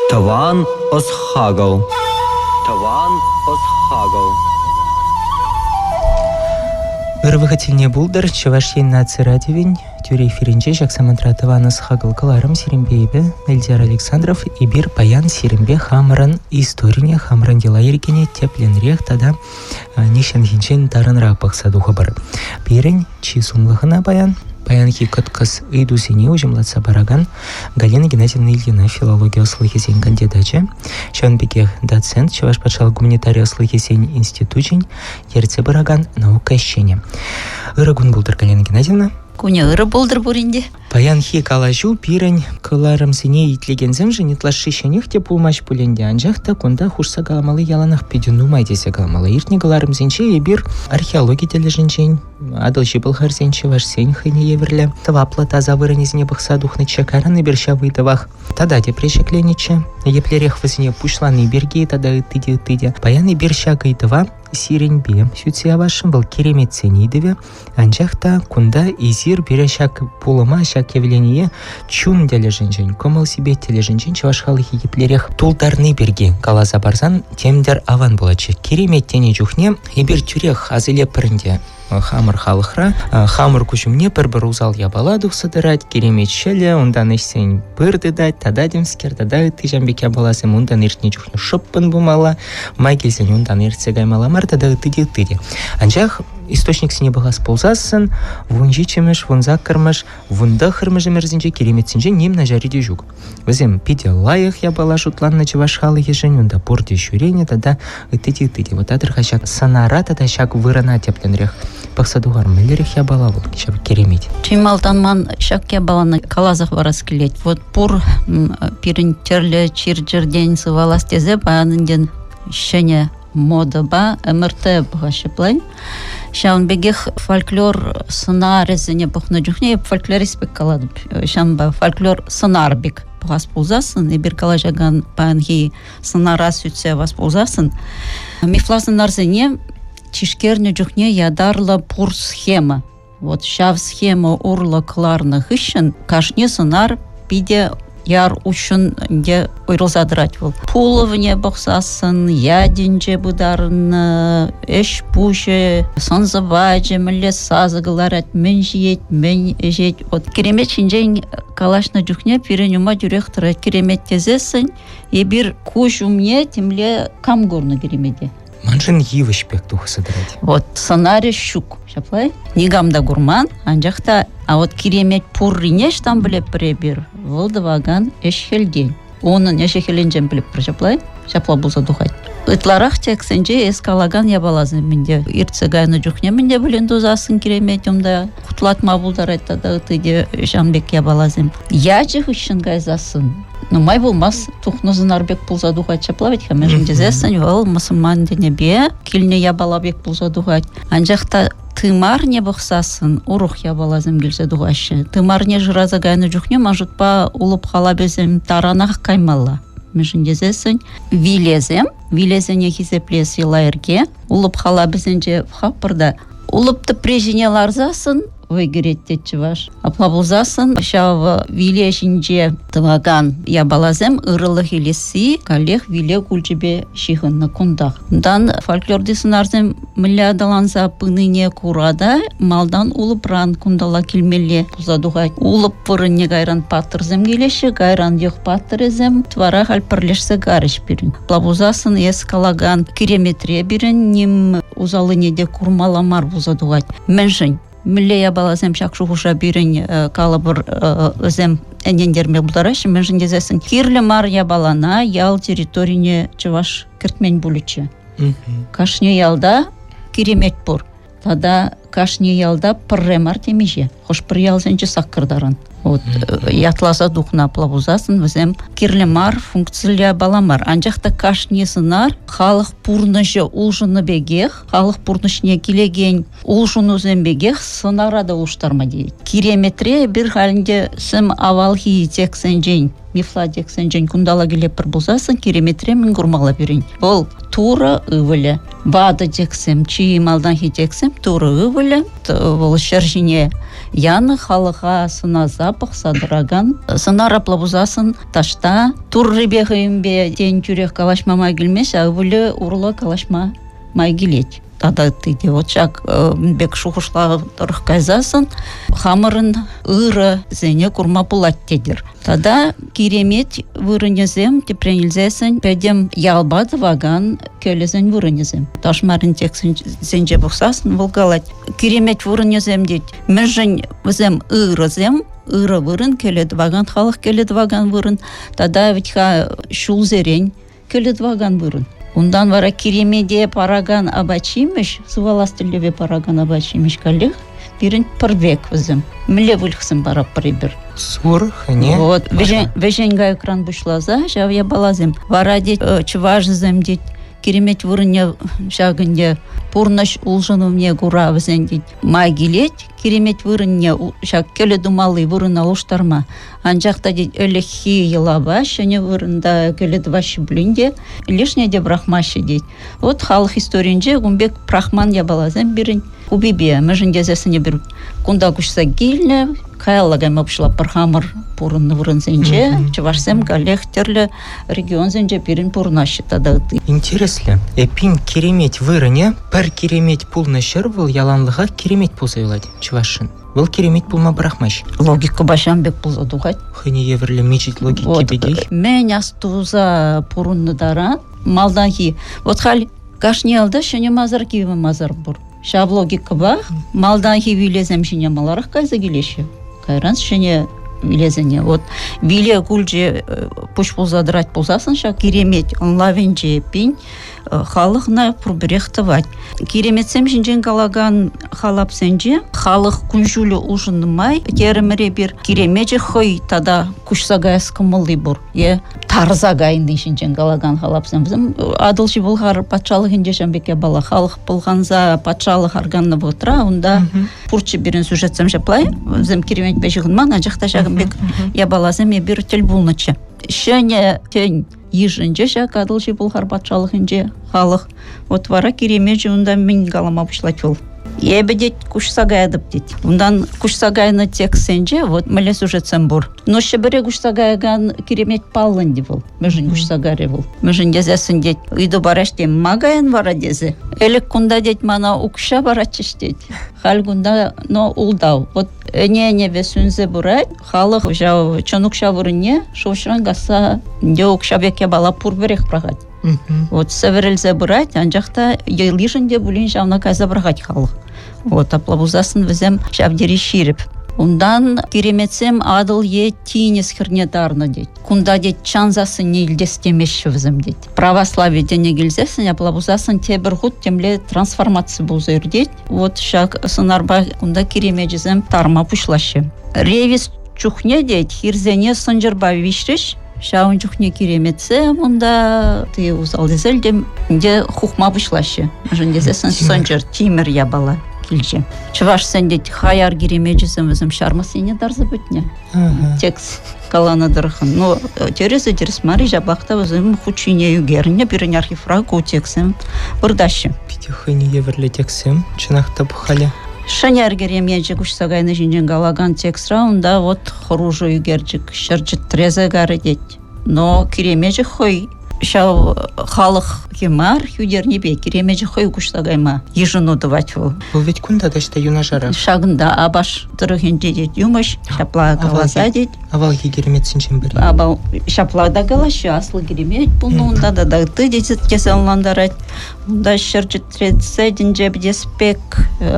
Таван Осхагал. Таван Осхагал. Ырвыгатилне булдыр, Чувашия нации радиовин, тюре эфиринче Жаксамантра Таван Осхагал каларым Сирембейбе, Эльдер Александров и бир паян Сирембе хамран историне, хамран дела еркене тепленрех тада нишен хинчен таранрак бақсаду хабар. Пирень чисунлыхына паян. Паянхи кыткыз ыйдусене ужимлатса бараган Галина Геннадьевна Ильина, филология слыхисень кандидатча, Шанбекех доцент, Чуваш патшал гуманитария слыхисень институчень, ерце бараган наука ищене. Ирагун булдыр Галина Геннадьевна. Куня ыры болдыр буринде. Паянхи калажу пирень кыларым сене итлегензем же нетлаши шенех те пулмаш пуленде анжахта кунда хушса галамалы яланах пидюну майдесе галамалы иртне кыларым сенче ебир археология тележинчень адылчы былхар сенче ваш сень хыне еверле тавапла таза вырынезіне бықса духны чакараны берша выдавах тада де прешеклениче еплерех вызіне пушланы берге тада ытыде паяны берша гайдыва сиреньбе сюция вашым был керемет сенейдеве анжахта кунда изир берешак пулыма шак явление чун тележинчень комыл себе тележинчень чавашхалыхи еплерех тулдарны берге калаза барзан темдер аван булачы керемет тене жухне ебір тюрех азыле пірінде хамыр халықра, хамыр күшімне бір узал ябаладух сыдырать, керемет шеле, ондан ешсен бірді дать, тада демскер, тада ты жамбек ябаласым, ондан ертіне жүхне шыппын бумала, май келсен ондан ертсе гаймаламар, тада тыде. Анжақ источник сіне бағас ползасын, вунжи чемеш, вунзак кірмеш, вунда хырмыжы мерзінже, керемет сінже немна жариде жүк. Өзім пиде лайық ябала жутлан на чывашхалы ежен, онда борде шүрене, тада тыде. Вот адырға шак санара, тада шак вырана тепленрех. Пақсадуғар мүлерек ябала бұл, шабы керемет. Чималтан ман шак ябаланы калазах барас келет. Вот пур пирін терлі чир-жирден сывалас тезе, баянынден шене мода ба, МРТ бұға шыплайн. Шаун бегех фольклор сынар ezine бұқны жүхне, фольклорист бек каладып. Шаун ба фольклор сынар бек бұғас бұлзасын, ебір кала жаган баянги сынара сүтсе вас бұлзасын. Мифласын арзене чишкерне жүхне ядарлы пур схема. Вот шав схема урла кларны хыщын, кашне сынар биде яр үшін де ойрылзадырать бол. Пуловне бұқсасын, ядинже бұдарын, эш пуше, сонзавайже, мүлі сазығыларат, мен жиет, мен жет. Вот керемет шинжен калашна жүхне пирен ума жүрек тұрат керемет тезесін, ебір куш умне темле кам горны керемеде. Манжын евыш пек тухы сыдырать. Вот сценарий щук. Шаплай? Нигамда гурман, анжақта, а вот керемет пурринеш там білеп біребір. Волдываган эшхелден. Оның эшхеленжен білеп бір шаплай? Шапла болса дұхайт. Ытларақ тексенже эскалаган ябалазын менде. Иртсе гайны жүхне менде білен дозасын керемет умда. Құтлатма бұлдар айтады ұтыде Жанбек ябалазын. Яжық үшін гайзасын. Ну, май болмас, тухнозын арбек пулза духать шаплавет, хамежін дезесін, ол мұсылман денебе, келіне ябалабек пулза духать. Анжақта тымар не бұқсасын, ұрух ябалазым келсе духашы. Тымар не жыраза гайны жүхне, мажутпа улып қала безем таранақ каймалла. Межін дезесін, вилезене хизеплес елайырге, улып қала безенже вхапырда. Улыпты прежіне ларзасын, выгереттетчі ваш. Аплабылзасын, шауы виле жинже тываган ябалазем ырылық елесі, калех виле күлжібе шиғынны күндақ. Дан фольклордесін арзем мүлі адаланза пыныне курада, малдан улып ран күндала келмелі бұзадуға. Улып пырынне гайран паттырзем келеші, гайран еқ паттырезем, твара хал пірлешсе гарыш бірін. Аплабылзасын ескалаган кереметре бірін, нем узалыне де курмаламар бұзадуға. Меншін. Мүлі ябалазем шақшуғыша бірін калабыр өзем әнендерме бұлдарашы, мен жындезесін. Кирлі мар ябалана ял территорине чываш кіртмен бұлычы. Кашне ялда керемет бұр. Тада кашне ялда пырремар темеже. Хош пыр ялзенче саққырдарын. Вот, ятласа духна плавузасын, өзем кирлі мар функциялия баламар. Анжақта кашне сынар, халық пұрнышы ұлжыны бегех, халық пұрнышне келеген ұлжыны өзем бегех сынарада ұлыштарма дейді. Киреметре бір халінде сім авалхи тексен жен мифла дексен жен кундала келеппір болсасын кереметремін гурмала берейін. Ол тура ывылы. Бады дексем, чиі малдан хитексем, тура ывылы. Ол шаржине яны халыға сына запах садыраган. Сына раплабузасын ташта. Тур рыбеғымбе ден түрек калашмама келмес, а ывылы урла калашма май келет. Тада тыйде отчак бек шухушла рыхкайзасын, хамырын ыры зене курма пулат тедер. Тада керемет вырынезем тепренилзесен педем ялбады ваган келезен вырынезем. Ташмарын тексен зенже бухсасын волгалать. Керемет вырынезем дейт. Межен візем ырызем, ыры вырын келеді ваган, халық келеді ваган вырын. Тада витха шул зерень келеді ваган вырын. Ундан вара керемеде параган абачимеш, суваластылеве параган абачимеш калих, бирин пырвек візім. Міле выльхсым барап прибір. Сур, хане. Вот, веженга экран бушлаза, жав я балазым. Вара дет, чыважызым дет, керемет вырыне шагынде пурнаш улжынывне гура візен дет. Май келет, керемет вырыне шаг келе думалы вырын алуштарма. Анжақта дет өлехи елаба, шыне вырында келе дваши блинде, лишне де брахмаши дет. Вот халық историнже гумбек брахман я балазым бирин. Убибе, мәжін дезесіне бір кунда күшса келіне, каяллагай мапшыла пархамыр пурынны вырын зенже, чывашсем галех терлі регион зенже бірін пурнашы тадағды. Интереслі. Эпин керемет вырыне, пір керемет пулны шыр был яланлыға керемет пулса юлады, чывашын. Был керемет пулма брахмаш. Логика башан бек пулса дұғат. Хыне еврлі мечет логики бегей. Мен астуза пурынны даран, малдан ки. Вот хал кашне алда, шыне мазар киві мазар бұр. Шаб логика ба, малдан ки вилезем шыне маларақ кайза келеші. Кайранс шыне вилезене. Вот виле кулже пуш пулзадырать пулзасын, ша керемет лавенже пень, халықна пұрбіректівать. Кереметсем жинжен калаган халап сенже, халық күнжулі ұжынымай, теріміре бір керемеже хой тада күшсагай скымылы бұр. Тарзагайынды жинжен калаган халап сен. Бізім адылши бұлғар патшалық инжешен беке бала. Халық бұлғанза патшалық арганны бұтыра, онда пұрчы бірін сюжетсем жаплай. Бізім керемет бәжігінман, ажықта жағын бек ябалазым бір тіл бұлнычы. Шәне тен ежінже шак адылши бұлғар патшалық инже халық. Вот вара керемет жуында мен қалама бұшлать ол. Ебедет кушсагайдып дейт. Ундан кушсагайны тексенже, вот мэле сюжетсен бур. Но шебере кушсагайган керемет палын дебыл. Межін кушсагаре был. Межін дезесін дейт. Үйді бараште магайын вара дезе. Элек кунда дейт мана укша барачыш дейт. Хал кунда но улдау. Вот не весунзе бурайт. Халық жау чонукша вырыне, шоушран гаса де укша беке бала пурберех прагать. Вот северелзе бурайт, анжақта елишінде булин жауна кайза брагать халық. Вот аплабузасын візем шабдері ширіп. Ундан кереметсем адыл е тинес хернетарны дейт. Кунда дейт чанзасын нейлдестемеші візем дейт. Православие дене келзесін, аплабузасын тебір ғуд темле трансформация бұзыр дейт. Вот шак сынарба кунда керемеджізем тарма пушлашы. Ревис чухне дейт, хирзене сынжырба вишреш. Шаун чухне кереметсе, мұнда ты узал дезелдем, де хухма бұшлашы. Жындезесін сынжыр, тимір ябала келже. Чываш сен дейт, хаяр керемеджізім візім шарма сене дарзы бүтне. Текс каланы дырхын. Но тересі мари жабақта візім хучине югеріне бірін архифра көтексім бұрдашы. Петихыне еврлі тексім, чынақта бұхалі. Шаняр керемеджі күшсагайны жинжен галаган текстра, онда вот хоружу югерджік шыржыт трезе гары дейт. Но керемеджі хой, шау халық кемар, юдерне бе, керемеджі хой күшсагайма ежыну дывать ол. Ол ведь кунда дашта юна жара? Шагында абаш тұрығынде дейт юмыш, шапла галаза дейт. Авал керемет сінчен бірі? Абал шаплада галашы, аслы керемет, бұны онда да дағды дейсет кесаландарать. Онда шыржыт трезе дінже бдеспек,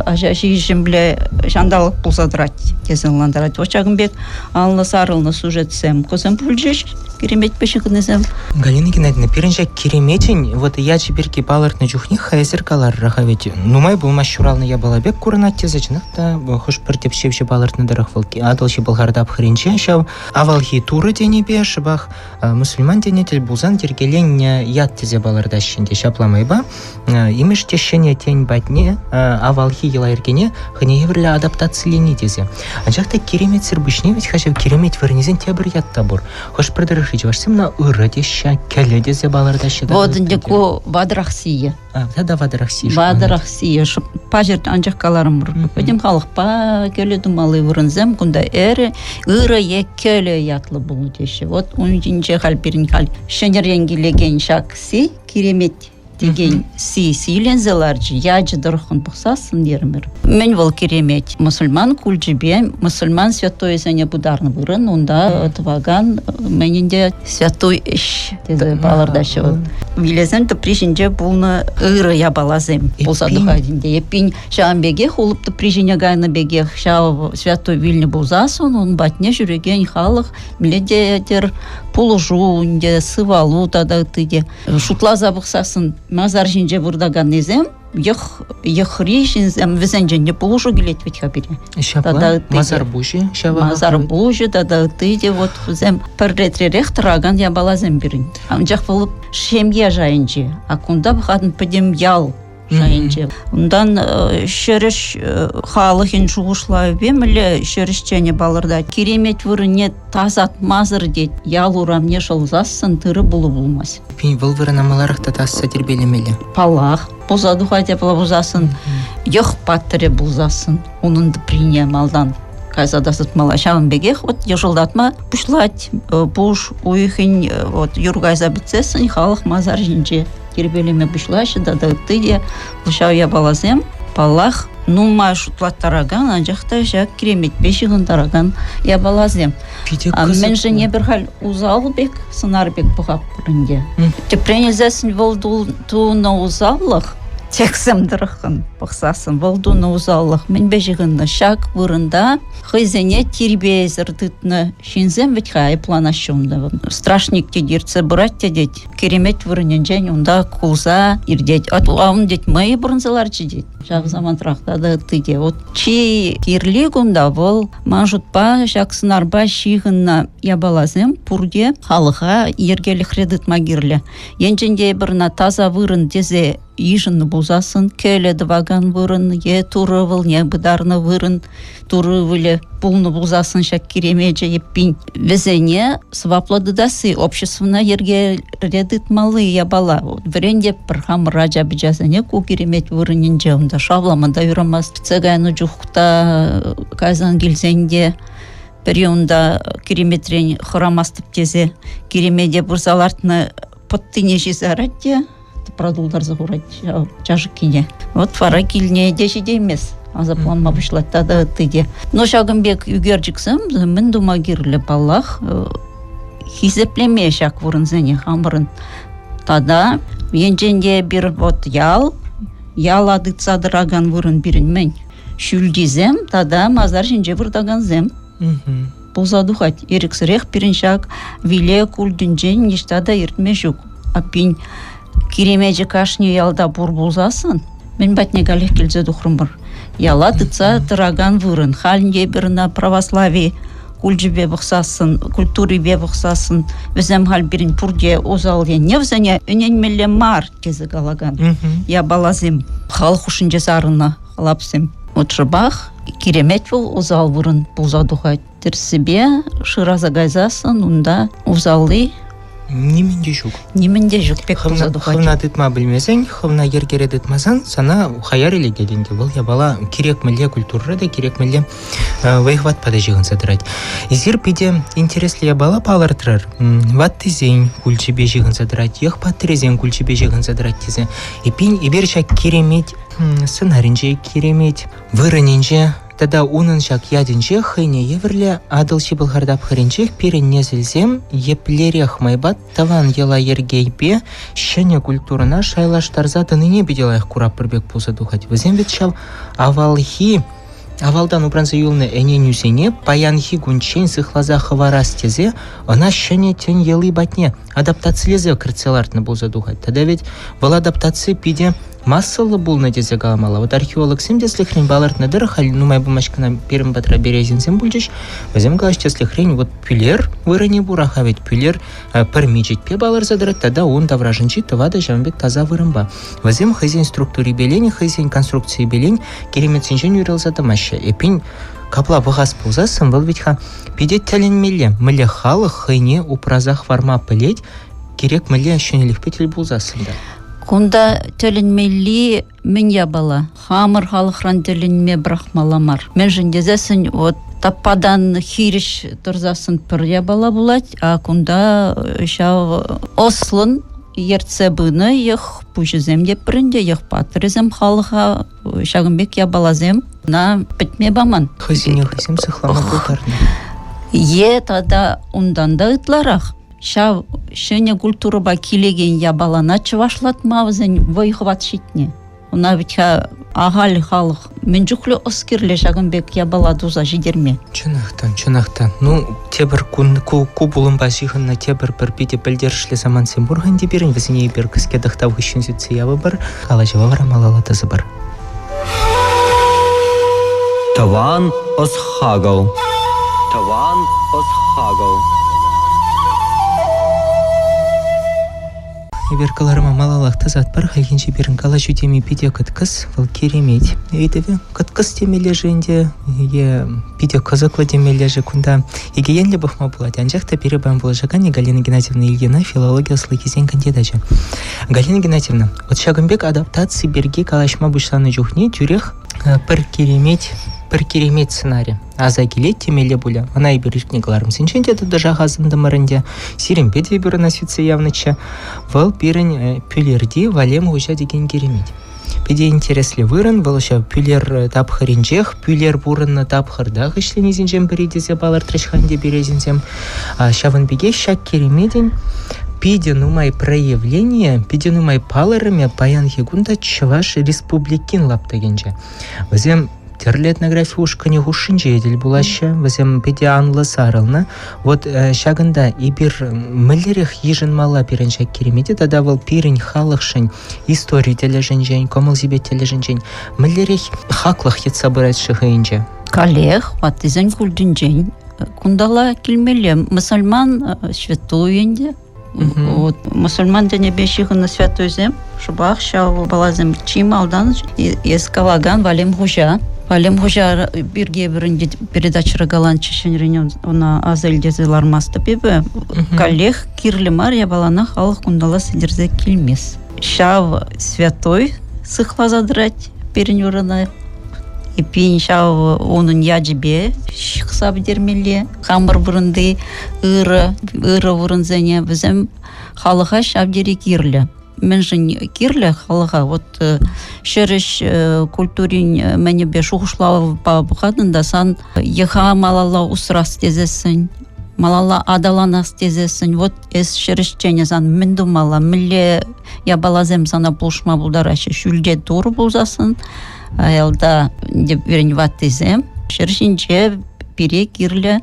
ажаши жембле жандалық пулсадырать кесаландарать. Очағын бек алны сарылны сюжетсем көзім пүлжеш, керемет пешігінізем. Галина Геннадьевна, пиринча кереметень, вот я чеберки балыртны чухне хайсер калар рахавете. Нумай был машуралны я балабек куранатте зачинах да хош пертепшевши балыртны дарах волки. Адалши болгардап хренче шав авалхи туры денебе шыбах мусульман денетел бузан дергелен ят тезе балырдащинде шапламайба. Имеш тешене тень батне авалхи елайргене хне еврля адаптациялени тезе. Анжакта керемет сырбышне ведь хашев керемет варнезен тебір ят табур. Хош продырышыч вашсым на ыры деща, келе дезе балырдаща. Вот деку вадрахсия. Да вадрахсия. Вадрахсия. Пажер анжақ каларым бұр. Өдем халық па келе думалы вырынзем, күнда әрі ыры ек келе ятлы бұлы деші. Вот он жинже хал бірін хал. Шенер енгелеген шақси керемет деген силензеларжы яжы дұрықын бұқсасын дермір. Мен бол керемет мұсылман күлжібе, мұсылман святой зәне бұдарны бұрын, онда отваган менінде святой іш деді балардашы. Вилезен туприжинже бұлны ыры ябалазем. Болса дұхайдінде. Еппен шағанбеге холыпты прижине гайны беге шау святой вильні бұлзасын, он батне жүреген халық миледер пулужу, сывалу тада тыде. Шутла забықсасын мазар жинже бұрдаган незем, ехри жинзем візен жинже пулужу келет ведь хабире. Шапла, мазар бужи, мазар бужи тада тыде, вот зем пірретререк тұраган ябалазем бірін. Амжақ болып шемге жайынже, а кунда бұқадын пөдем ял жайынже. Ондан шеріш халықын жуғышлай бемілі шерішчене балырда. Керемет вырыне тазат мазыр дед, ял урамне жылзасын түрі бұлы болмас. Пен бұл вырынамаларықта тасса тербелемелі. Палақ, бұзаду қайда бұлзасын, еқ паттыры бұлзасын, онынды прине малдан. Казадасыт малашағын бегех, вот ежылдатма пушлать, пуш уйхын, вот юргайза бітсесін, халық мазар жинже. Кербелеме бұшлашы, дады тыде, бұшау ябалазем, палақ, нумай шутлаттараган, анжақта жақ керемет бешігін тараган ябалазем. Мен жене бір хал узал бек, сынар бек бұғап көрінде. Тепренелзесін волдуны узаллық, тексем дырықын бұқсасын, волдуны узаллық, мен бешігінні шақ вырында, хызене тербезір дытны шинзем ведь хай планашымды. Страшник тедерце бұрат тедет, керемет вырынен жән, онда кулза ирдет. Атуауын дет, май бұрынзалар жедет. Жақ заман тұрақтады тыде. Вот чи кирлі күнда бол, мажутпа, жақсынарба шиғынна ябалазем, пұрде халыға ергелі хредыт магирлі. Енжінде бірна таза вырын дезе ижынны бұлзасын, келі дываган вырын, е туры выл, не бұдарны вырын, туры вылі бұлны бұлзасын шак керемеже еппин. Везене сваплады дасы обществына ерге редыт малы ябала. Вренде бір хамыра жабы жазыне ку керемет вырынен жауында. Шавламада юрамас. Цегайны жүхта казан келзенде перионда кереметрен хырамастып тезе. Керемеде бұрзалартыны пыттыне жезаратте. Продулдар загурать чажы кине. Вот фара килне деші деймес. Азапланма бұшлат тада тыде. Но шағынбек үгерджіксім, мен думагирлі баллах хизеплеме шақ вұрынзене хамырын. Тада енженде бір вот ял адытса дыраган вұрын бірін мен. Шүлдизем, тада мазар женже вұрдаган зем. Бұлзадухать, еріксірек бірін шақ виле күлдінжен нештада ертме жүк. Апин керемеже кашне ялда бұр бұлзасын. Мен батне галех келзе дұқырым бұр. Яла дыца тыраган вырын. Халінде біріна православие кульжібе бұқсасын, культурибе бұқсасын. Візем хал бірін пұрде озалия. Невзіне үненмелі мар кезі галаган. Я балазым. Халық ұшын жезарына лапсым. Отшыбақ керемет бұл озал вырын бұлзадуға. Тірсібе шыраза гайзасын, онда озалы Неменде жүк. Неменде жүк пек бұлзадуға. Хывна дытма білмесен, хывна ергере дытмасан, сана хаяр еле келінге бұл. Я бала керек мүлі культуры да, керек мүлі вайхват пада жығын садырайд. Изір пиде интереслі я бала палар тұрар. Ватты зен күлчебе жығын садырайд, ех паттыры зен күлчебе жығын садырайд тезе. Епин ебершак керемет, сценаринже керемет, вырыненже, тада унын шак ядинже хайне еверле адылши былғардап хыринчех перенне зілзем еплерех майбат таван ела ергейбе шене культурына шайлаштарза дыныне беделайық курап бірбек болса духать. Візем вет шав авалхи Авалдан упранса юлны эненюсене паянхи гунчен сыхлаза хаварас тезе, она шене тен елы батне. Адаптациялезе кырцелартны бұл задухать. Тогда ведь был адаптация пиде массалы был на тезе галамала. Вот археолог сем слехрень баларт на дырах, ну май бумажкана первым батра березин сем бульчиш, возем галаш слехрень вот пюлер вырани бураха, ведь пюлер пермичить пе балар задрать, тогда он тавраженчит, тавада жамбек таза вырымба. Возем хозяин структуре белень, хозяин конструкции белень, керемет синжен юрил задамаща. Эпин капла бұғас пулзасын, бұл ведьха пидет тәлін мілі халық хайне упразах варма пілет, керек мілі әшенелік петел пулзасында. Кунда тәлінмелі мен ябала. Хамыр халықран тәлінме брахмаламар. Мен жіндезесін вот таппадан хириш тұрзасын пір ябала булать, а кунда шау ослын ерцебыны ех пужызем деп бірінде, ех патрызем халыға шағынбек ябалазем на бітме баман. Хызине хызим сыхлама бұлтарны. Тада ундан да ытларақ. Шав шене культураба килеген ябалана чывашлатмавызен войхват шитне. Уна витха ағал халық мен жүклі оскерле шағынбек ябала дуза жидерме. Чынақтан. Ну, тебір ку бұлын басығынна тебір бір беде білдерішлі заман сен бұрған деберін, візіне бір кіске дықтау үшін сүтсе ябы бір, қала жава варамалалатызы бір. Таван осхагал. Таван осхагал. Иберкаларыма малалақ тазат бар, хайгенші берін кала жүдеме пиде кыткыз, вал керемет. Эйдеве, кыткыз темеле жөнде, пиде кызықлы демеле жы күнда. Еге енлі бұқма болады. Анжақта бері бән бұл жағане Галина Геннадьевна Ильина филология слыкезен кандидажы. Галина Геннадьевна, от шагынбек адаптации берге калашма бұшланы жүхне тюрех бір керемет сценарий. Аза келет темеле бұля. Она и бережне галарым сенченде да жағазынды мұрынде. Сирен бедве бірі насвитсе явныча. Вал бірін пюлерди валем ғужа деген керемет. Педе интереслі вырын, валыша пюлер тапхаринжех, пюлер бұрынны тапхардақ ішленезінжен бірейдезе балар трашханде березінзем. Шавын беге шак керемеден пиде нумай проявление, пиде нумай паларыме паян хегунда Чуваш республикин лаптагенже. Возем терлі этнография ушкане хушинже едел булашы, возем педе анлы сарылны. Вот шагында ибір мүлерек ежін мала пирен шак керемеде, тада вал пирен халықшын истории тележен жен, комыл зибет тележен жен. Мүлерек хақлық етса бұрайт шығайынже. Коллег, вот изен кульдин жен, кундала келмелі, мұсылман святойынде, вот мусульман дене бешихына святойзем, шубах шау балазем чим алдан ескалаган валем хужа. Валем хужа бирге бірінде передача галан чешенренен она азельдезелар масты бебе. Коллег кирлі мария балана халық кундала сидерзе келмес. Шау святой сыхла задрать перенюрына. И пин шау onun яджибе шықса бідермелі. Хамыр бұрынды ыры бұрынзене бізім халыға шабдері кирлі. Мен жын кирлі халыға. Вот шеріш культурин мәне бе шуғышлауы бұқадында сан еха малала усрас тезесін. Малала адаланас тезесін. Вот эс шерішчене сан мен думала. Мілі ябалазем сана бұлшма бұлдарашы. Шүлде дұры бұлзасын. Аялда деп верен ваттезем. Шершинче пире кирлі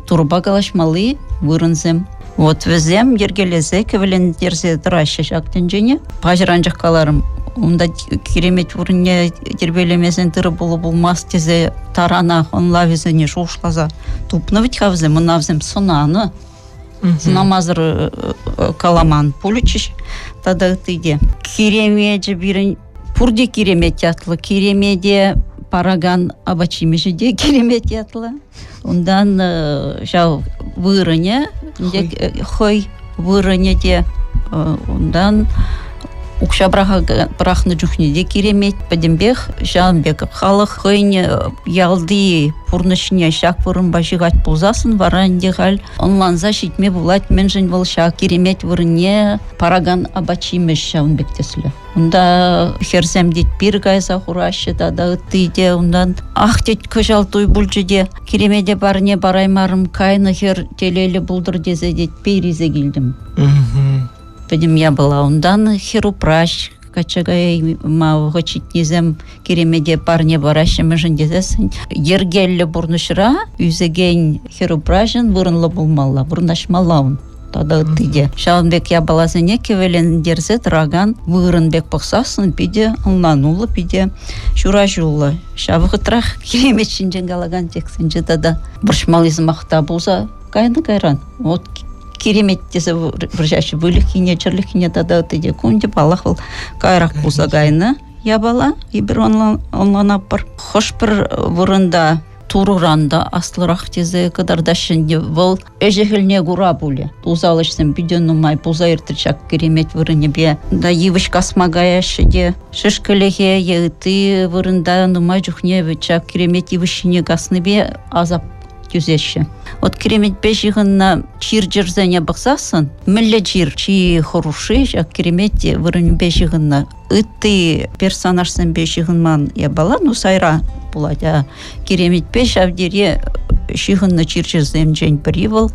турба галашмалы вырынзем. Вот везем ергелезе кевелен дерзе дырашы жақтен жене. Пажыранжақ қаларым. Онда керемет вырынне тербелемесен тыры болу болмас тезе таранақ онла везене шоушлаза. Тупны витхавзем, мұнавзем сонаны. Намазыр каламан полючиш. Тада тыйде. Керемеде бірін пурде керемет ятлы. Керемеде параган абачимешеде керемет ятлы. Ондан жау вырыне, хой вырыне де, ондан укша брахны жүхнеде керемет, падембех, жалбек халық хойне ялды пурнышне шак вырын башығат пулзасын, варанде ғал онланза шитме булат мен жын бол шак керемет вырыне параган абачимеш шаун бектеслі. Онда херзем дет бір гайза хурашы да ыттыйде, ондан дет көжал той бүлжіде керемеде барыне бараймарым кайны хер телелі бұлдыр дезе дет пейризе келдім. Педем я была, ондан херупраш качагай мау читнезем керемеде парне барашымы жындезесін. Ергелі бұрнышыра үзеген херупражын вырынлы болмалла, вырнашмалауын. Тада тиде. Шалынбек я балазыне кевелен дерзет раган вырынбек пықсасын пиде ылнанулы пиде шуражулы. Шавығытрах керемет шинжен галаган тексінжі тада бұршмалызы мақта болса кайны кайран. Вот керемет десе выржашы вылікіне, жырлікіне тада тиде күнде балақ был кайрақ болса кайны. Я бала, ебір онланап бір. Хош бір вырында туруранда аслырақ тезе кадардашынде вол эжехілне гура буле. Тузалышсен биден нумай пуза иртычак керемет вырыне бе. Да евыш касмагая шеде. Шишкелеге еты вырында нумай жухне вычак керемет евышыне касны бе азап түзеші. Вот керемет бежігінна чир жерзене бақсасын, мүлі жир чи хоруши, жак керемет вырыне бежігінна. Ыты персонажсын бежігінман я бала, ну сайра болады. Керемет беш авдере шигынна чир жерзем жен біревіл.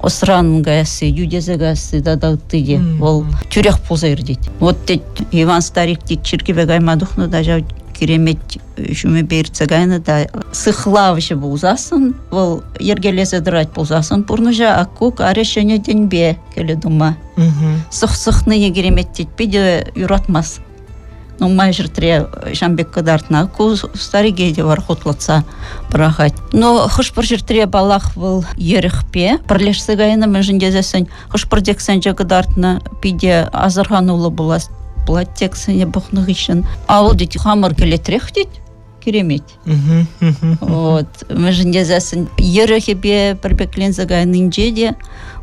Осранын гаясы, юдезе гаясы дадалтыде. Ол түрек позайыр дейді. Вот дед Иван Старик дейді чиркебе гаймадухну да жау керемет жүмі берітсе гайны да сықлавышы болзасын. Ол ергелесе дырать болзасын. Пұрныжа аккук арешене денбе келі дума. Сық-сықны керемет детпеде юратмас. Ну, майжыр тіре Жамбек кадартына ку стариге де бар хотлатса бірағайт. Но хышпыр жыр тіре балақ бұл еріқпе. Бірлешсі гайына мүжіндезесін хышпыр дексен же кадартына пиде азырған ұлы болас. Бұлат тексене бұқнығы үшін. Ауыл дейді хамыр келетірек дейді. Керемет. Вот. Мүжіндезесін еріқе бе бірбеклензі гайнынже де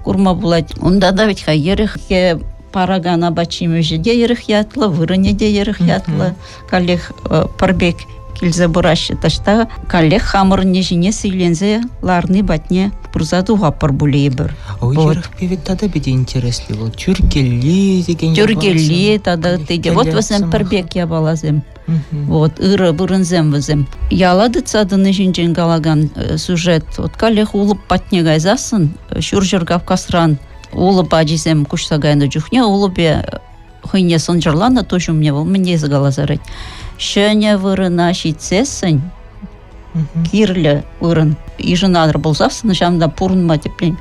құрма бұлад. Онда да ведь ха еріқе парагана бачимы жеде еріхятлы, вырынеде еріхятлы, калех парбек келзе бұрашы ташта, калех хамырыне жіне сейлензе ларны батне бұрзады ғапыр бұлей бір. Ой, еріхпевет тада беде интересли бол. Түргелі деген Түргелі тада тейде. Вот візем парбек я балазем. Вот, ыры бұрынзем візем. Ялады цадыны жінжен галаган сюжет. Вот калех улып батне гайзасын, шүржір Кавказран улы баджизем кушсагайны жүхне, улы бе хыйне сынжырланы тожу мне был, мне загалазарать. Шөне вырына шитсесін, кирлі вырын. Ижынадыр болзасын, жамда пурынма теплен.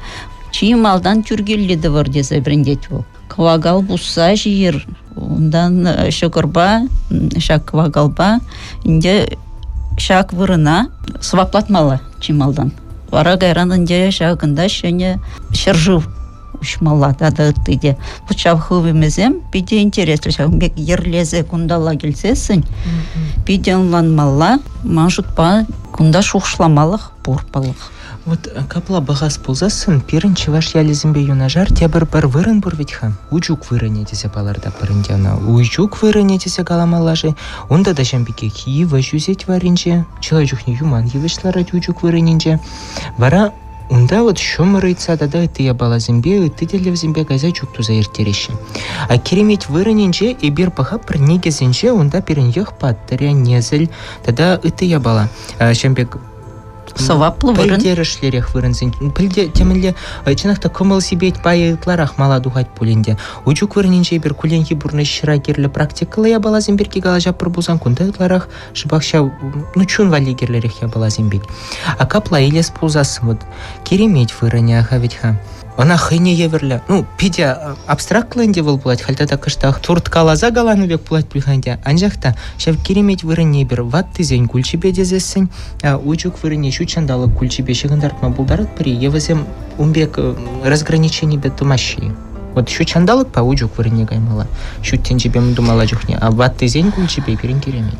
Чиім алдан түргелледі вырдезе брендет бол. Квагал бұсса жиыр, ондан шөкірба, шак квагалба, инде шак вырына сваплатмалы чиім алдан. Вара гайранынде шагында шөне шыржу ушмала дады тыде. Бұчав хывымызем, биде интереслі шағымбек ерлезе күндала келсесін, биде ұнланмала, мажутпа күнда шуқшламалық бұрпалық. Вот капла бағас болзасын, перінші ваш ялезімбе юнажар, тебір бір вырын бұр ветха. Уйчук вырыне десе баларда біріндена. Уйчук вырыне десе галамалажы. Онда да жамбеке киевы жүзет варынже. Чылай жүхне юман евешларат уйчук вырыненже. Вара онда вот шомырыйца да ты балазымбе, ты делевзімбе газа чуктуза ертереші. А керемет вырыненже и бир паха прнегезенже, онда перенех паттыря незель, тада ты я бала. Жамбек Саваплы вырын. Пілдерішлерек вырынзен. Пілде темілі чынақта көміл себейт байытларақ мала дұғайт пөлінде. Уйчук вырыненже бір күленге бұрны шыра керлі практикалы я балазымберге гала жапыр бұзан күнді шыбақша, ну чун вали керлерек я балазымбек. А капла елес бұзасы вот керемет вырыне аға ветха. Она хыне еверлі. Ну, пиде абстрактлынде был бұлать, хальтада кыштақ турт калаза галаны бек бұлать білханде. Анжақта, шав керемет вырыне бір ват тізен күлчебе дезесін, уйчук вырыне шучандалы күлчебе шығындартма бұлдарат бірі, евізем умбек разграничений бе тумащи. Вот шучандалық па уйчук вырыне гаймала. Шуттен жебе мұндумала жүхне, а ват тізен күлчебе перен керемет.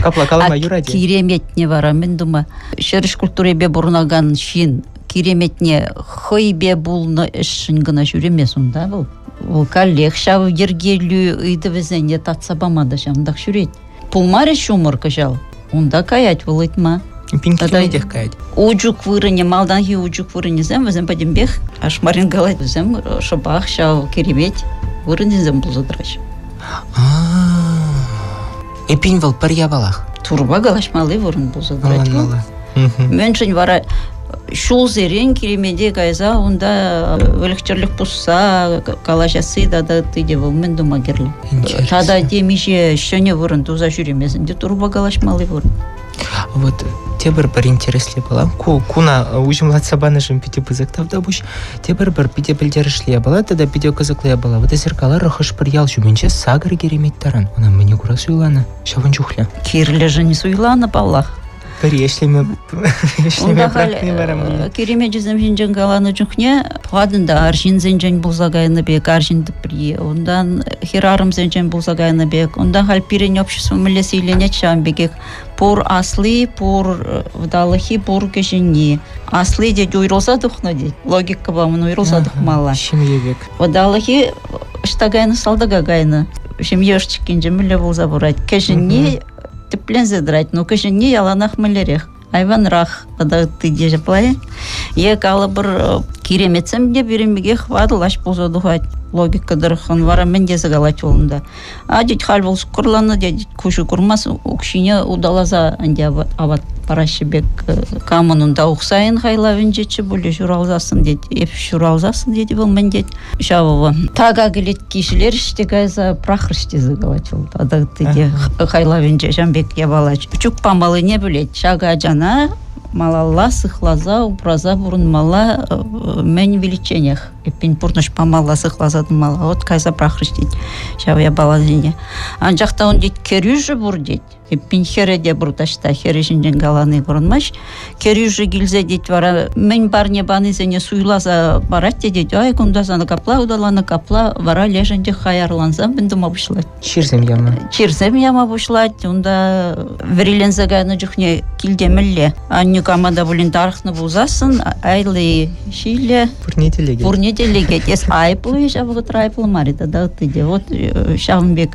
Капла калама юраде. Керемет не вара, мен дума. Шеріш культуребе бұрнаган шин. Кереметне хойбе булны ішін гына жүремес онда бұл. Ол коллег шавы ергелі үйді візенде татсабамады жамдақ жүрет. Пулмаре шумыр кыжал. Онда каять вылытма. Пинкеледех каять. Уджук вырыне, малдан хи уджук вырыне зем, візем падембех, ашмарин галайт візем, шабах шав керемет, вырыне зем бұл задрач. Эпин вал парья балах. Турба галашмалы вырын бұл задрач. Мен жын вара шул зерен керемеде гайза онда өлікчерлік пусса калашасы да ты де был мен дума керлі. Тада демиже шөне вырын туза жүремесін де турба калашмалы вырын. Вот те бір интересле была. Куна ужимлат сабаны жым пите пызыктав да буш. Те бір пите білдерішле была, тогда пите кызыкле была. Вот зеркала рахыш бір ял жүменше сагыр керемет таран. Она мне кура суйлана. Шаван жухля. Кирле же не суйлана паллах. Бір ешлеме практикне барамын. Керемет жүзім жинжен галаны жүхне, пғадында аржин зенжен бұлзағайны бек, аржинді при. Ондан херарым зенжен бұлзағайны бек. Ондан хал пирен общество мілесі иленет шам бекек. Пор аслы, пор вдалахи, пор кешенни. Аслы дед уйролса дұхна дед. Логика бамын уйролса дұхмала. Шемье бек. Вдалахи штагайны салдыға гайны. Шемье шчикенже мілі бұлза бұрайд. Кешенни тіплен зедрайд, но кешенни яланах мілерек. Айванрах, да ты деже плай. Я кала бір кереметсем де беремеге хватыл аш болса дұхайд. Логика дырхан вара мен де загалать олында. А дед хал бол скурланы дед кушу курмас укшине удалаза анде абат парашибек камынында уксайын хайлавын жетші боле журалзасын дед. Еп журалзасын деді бұл мен дед. Шавова. Тага келет кишілер іште гайза прахыр іште загалать олды. Ада ты хайлавын же жамбек ябалач. Чук памалы не білет. Шага жана малалла сыхлаза, упраза бурын мала мен величениях. Эппин пурныш памалла сыхлазадын мала. Вот кайза прахрыш дейд. Шау я бала зене. Анжақта он дейд керюжі бур дейд. Эппин хереде бурдашта хережінден галаны көрінмаш. Керюжі келзе дейд вара. Мен бар не баны зене суйлаза барат дейд. Ай кундазаны капла, удаланы капла. Вара леженде хаярланзам біндума бұшлайд. Чирзем яма. Чирзем яма бұшлайд. Онда верилензаганы жүхне килдемілле. Анны камада булин тарихны бұлзасын. Айлы шиле. Пурнеделеге. Ес айплы жабығы трайплы марида да тыде. Вот Шавынбек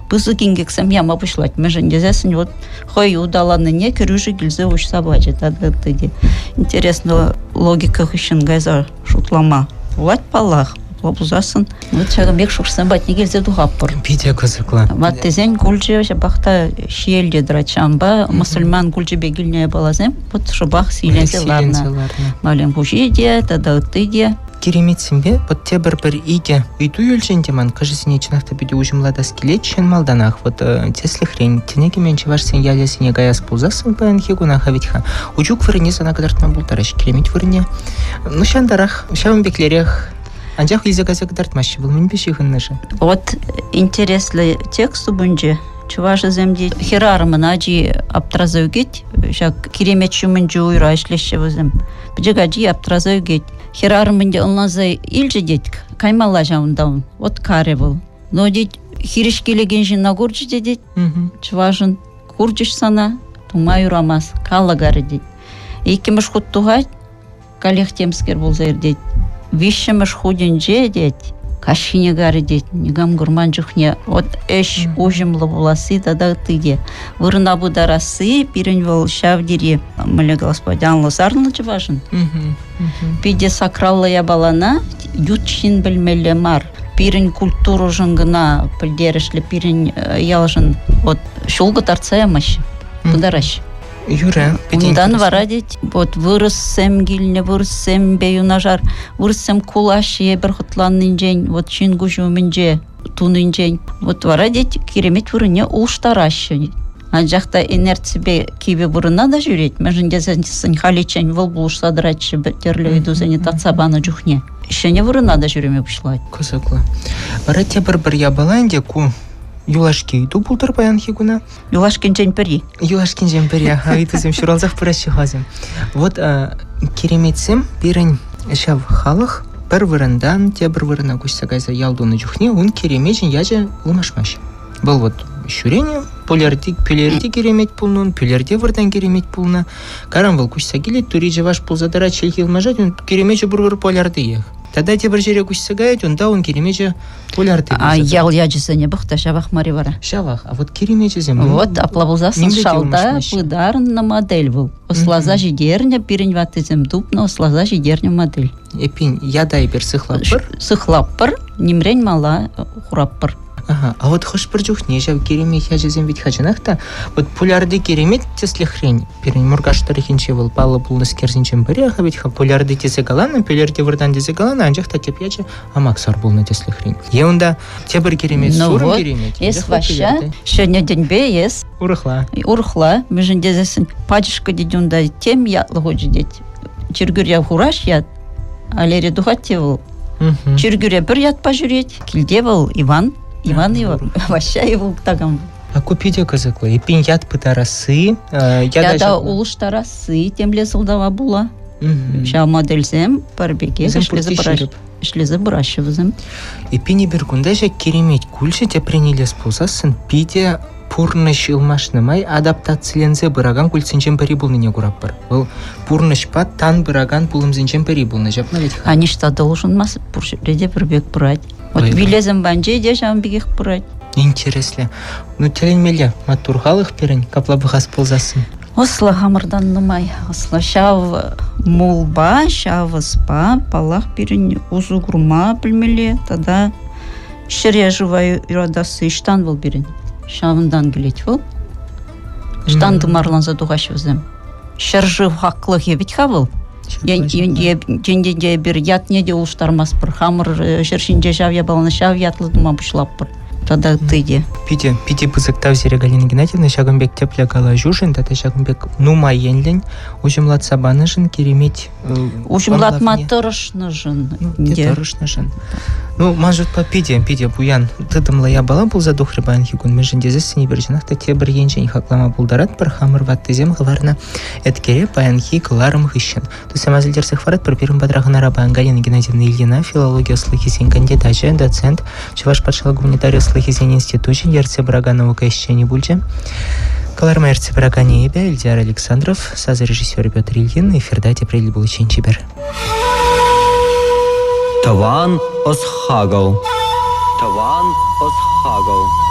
бұзы кенгексем яма бұшлайд. Межендезесін вот хой удаланы не керюжі гілзе уш сабачы да тыде. Интересно логика хышын гайза шутлама. Улать палах. Бұзасын. Вот Шавынбек шушсан батне гілзе дұғаппыр. Пите кызыкла. Вот тезен гүлже жабақта шиелде драчамба. Мұсылман гүлже бегіліне балазем. Вот шубақ силенсе ларна. Малем хушиде, тада тыде. Кереметсін бе, вот те бір иге үйду өлженде ман, кажысыне чынақта беде ұжымлада скелет чен малданақ, вот теслі хрен, тенеге менче вашсен ялесіне гаяс пулзасын бән хегуна хавитха. Учук вырыне сана кадартма бұлтараш, керемет вырыне. Ну шандарах, шавынбеклерех, анжақ илзе газа кадартмашы, бұл мен беші ғыннышы. Вот интересный текст бұнже. Чуваши земде херарымын ажи аптразау кет, шак керемет шумынжы уйра ішлеші візім. Біжік ажи аптразау кет. Херарымынде ұлназай илжі дедік, каймала жауындаун, от каре бұл. Но дед, хириш келеген жина көржі дедет, чувашын көржіш сана, тума юрамас, калла гары дед. Екіміш құт туғайд, калех темскер бұл зайр дед. Вишіміш худенже дед, кашине гары дед, негам гурман жүхне, от эш ужымлы буласы да тыде. Вырына бұдарасы, пирен бол шавдері, мүлі господянлы сарнлы чывашын. Пиде сакраллы ябалана, ютшин білмелі мар. Пирен культуру жыңгына пілдерішлі, пирен ялжын, от шулғы тарцаямаш, бұдараш. Юра, Ундан вара дед, вот вырыссем гильне, вырыссем беюнажар, вырыссем кулаш ебір құтланын жен, вот шингу жумынже, тунын жен. Вот вара дед, керемет вырыне улштарашы. Анжақта инерцибе кибе бұрына да жүрет. Мәжінде зәнесін халичен выл бұлыш садыратшы бәттерлі үйді зәне татсабаны жүхне. Шене вырына да жүреме бұшлайды. Кызықлы. Вара те бір ябаланде ку юлашки үйду бұлдыр баян хигуна. Юлашкен жен пәрі. Юлашкен жен пәрі, айтызым шуралзақ пыраши хазым. Вот кереметсем берін шав халық бір вырындан, те бір вырына көшсагайза ялдуны жүхне, он керемежін яжы ұлмашмаш. Бұл вот шүрене, пөлерді керемет пулнун, пөлерде вырдан керемет пулна. Карам бұл көшса келет, түрі жаваш пулзадара челхил мажат, он керемежі бір полярды ех. Тогда те бір жере көшсагайд, онда он керемежі полярды. А ял яжысыне бұқта шавақ мари вара. Шавақ, а вот керемежі зем. Вот аплабылзасын шалда пыдарынна модель бұл. Ослаза жидерня, пирень ваты зем дупна, ослаза жидерня модель. Эпин, ядай бір сыхлаппыр. Сыхлаппыр, немрень мала хураппыр. Ага, а вот хош бір жүхне жав керемет яжезен ведь хачанахта, вот пулярды керемет тесле хрень, перен мургаштары хинче был палы пулныс керзинчен баряха, ведь пулярды тесе галана, пулярды вырдан тесе галана, анжахта теп яжа, амаксар был на тесле хрень. Еунда тебір керемет, сурым керемет. Ес ваща, сегодня день бе, ес. Урыхла. Урыхла, межен дезесін, падишка дедюнда тем ятлы ходжи деть. Чергюря хураш ят, алере духат тевыл. Чергюря бір ят пожуреть, килде был Иван его, ваща его тагам. А купите кызыклы, и пин яд пытарасы, яда улыштарасы, темле сылдава була. Ша модельзем, парбеге, шлезы брашевызым. И пини бергунда же керемет кульше те принялес пулсасын, пиде пурныш илмашнымай адаптациялензе быраган кульсенчен пери булныне курап бар. Ол пурныш пат тан быраган пулымзенчен пери булны жапна ведь. Они что должен мас пуршеде пробег брать. Вот вилезем банже де жам бегих брать. Интересно. Ну теленмеле матургалых перен каплабыгас пулзасын. Осла хамырдан нумай. Осла шав мулба, шав спа, палах перен узу гурма білмеле, тогда шире живаю ирадасы штан был берен. Шавындан билет был. Штанды марлан задуғаш өзім. Шыржы хақлық ебет хавыл. Жендеде бір ят неде ұлыштармас бір. Хамыр шыршинже шав ябалына шав ятлы дума бұшлап бір. Тогда тыде. Пиде пызыктав зере Галина Геннадьевна шагымбек тепля гала жужин, тата шагымбек нума енлен, ужимлат сабаны жын керемет. Ужимлат матырышны жын. Тырышны жын. Ну, мажут по пиде буян. Тыдымла я бала был задух рыбан хигун. Мы жын дезесі не бержинах, та те бір енжен хаклама булдарат, бір хамыр ваттызем ғыварна. Эткере паян хи кыларым хыщен. Тусы мазылдерсіх варат бір бірім бадрағына рабан Галина Геннадьевна Ильина, филология слыхисен кандидатжа, доцент, Чуваш патшалы гуманитарий слыхисен институте, ерце брага наука еще не бульджа. Каларма ерце брага не ебя, Ильдяр Александров, сазы-режиссер Петр Ильин, и Фердати прелил был ченчибер. Таван осхагал. Таван осхагал.